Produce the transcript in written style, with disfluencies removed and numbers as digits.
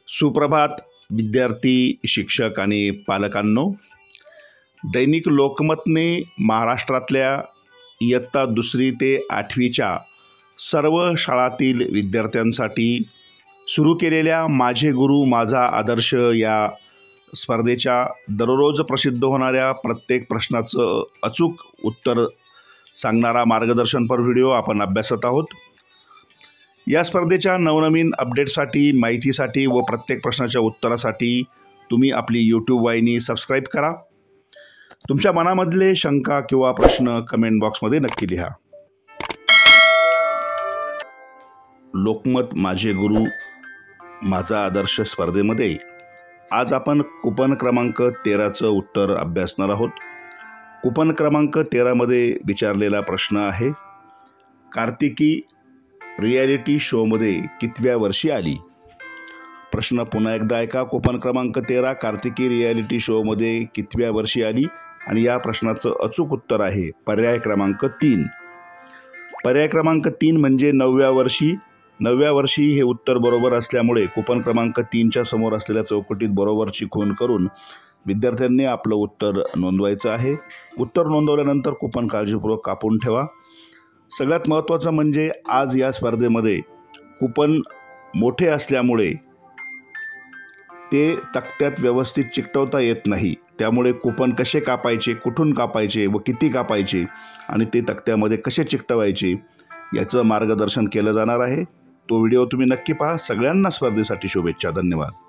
सुप्रभात विद्यार्थी, शिक्षक आणि पालकांनो. दैनिक लोकमतने महाराष्ट्रातल्या इयत्ता 2री ते 8वीच्या सर्व शाळांतील विद्यार्थ्यांसाठी सुरू केलेल्या माझे गुरु माझा आदर्श या स्पर्धेच्या दररोज प्रसिद्ध होणाऱ्या प्रत्येक प्रश्नाचं अचूक उत्तर सांगणारा मार्गदर्शनपर व्हिडिओ आपण अभ्यासत आहोत. या स्पर्धेच्या नवनवीन अपडेटसाठी, माहितीसाठी व प्रत्येक प्रश्नाच्या उत्तरासाठी तुम्ही आपली यूट्यूब वाहिनी सबस्क्राईब करा. तुमच्या मनामधले शंका किंवा प्रश्न कमेंट बॉक्समध्ये नक्की लिहा. लोकमत माझे गुरु माझा आदर्श स्पर्धेमध्ये आज आपण कूपन क्रमांक 13चं उत्तर अभ्यासणार आहोत. कूपन क्रमांक 13मध्ये विचारलेला प्रश्न आहे, कार्तिकी रियालिटी शोमध्ये कितव्या वर्षी आली? प्रश्न पुन्हा एकदा ऐका. कूपन क्रमांक 13 कार्तिकी रियालिटी शोमध्ये कितव्या वर्षी आली? आणि या प्रश्नाचं अचूक उत्तर आहे पर्याय क्रमांक 3. पर्याय क्रमांक 3 म्हणजे 9व्या वर्षी. 9व्या वर्षी हे उत्तर बरोबर असल्यामुळे कूपन क्रमांक 3च्या समोर असलेल्या चौकटीत बरोबरची खूण करून विद्यार्थ्यांनी आपलं उत्तर नोंदवायचं आहे. उत्तर नोंदवल्यानंतर कूपन काळजीपूर्वक कापून ठेवा. सगळ्यात महत्त्वाचं म्हणजे आज या स्पर्धेमध्ये कूपन मोठे असल्यामुळे ते तक्त्यात व्यवस्थित चिकटवता येत नाही. त्यामुळे कूपन कसे कापायचे, कुठून कापायचे व किती कापायचे आणि ते तक्त्यामध्ये कसे चिकटवायचे याचं मार्गदर्शन केलं जाणार आहे. तो व्हिडिओ तुम्ही नक्की पहा. सगळ्यांना स्पर्धेसाठी शुभेच्छा. धन्यवाद.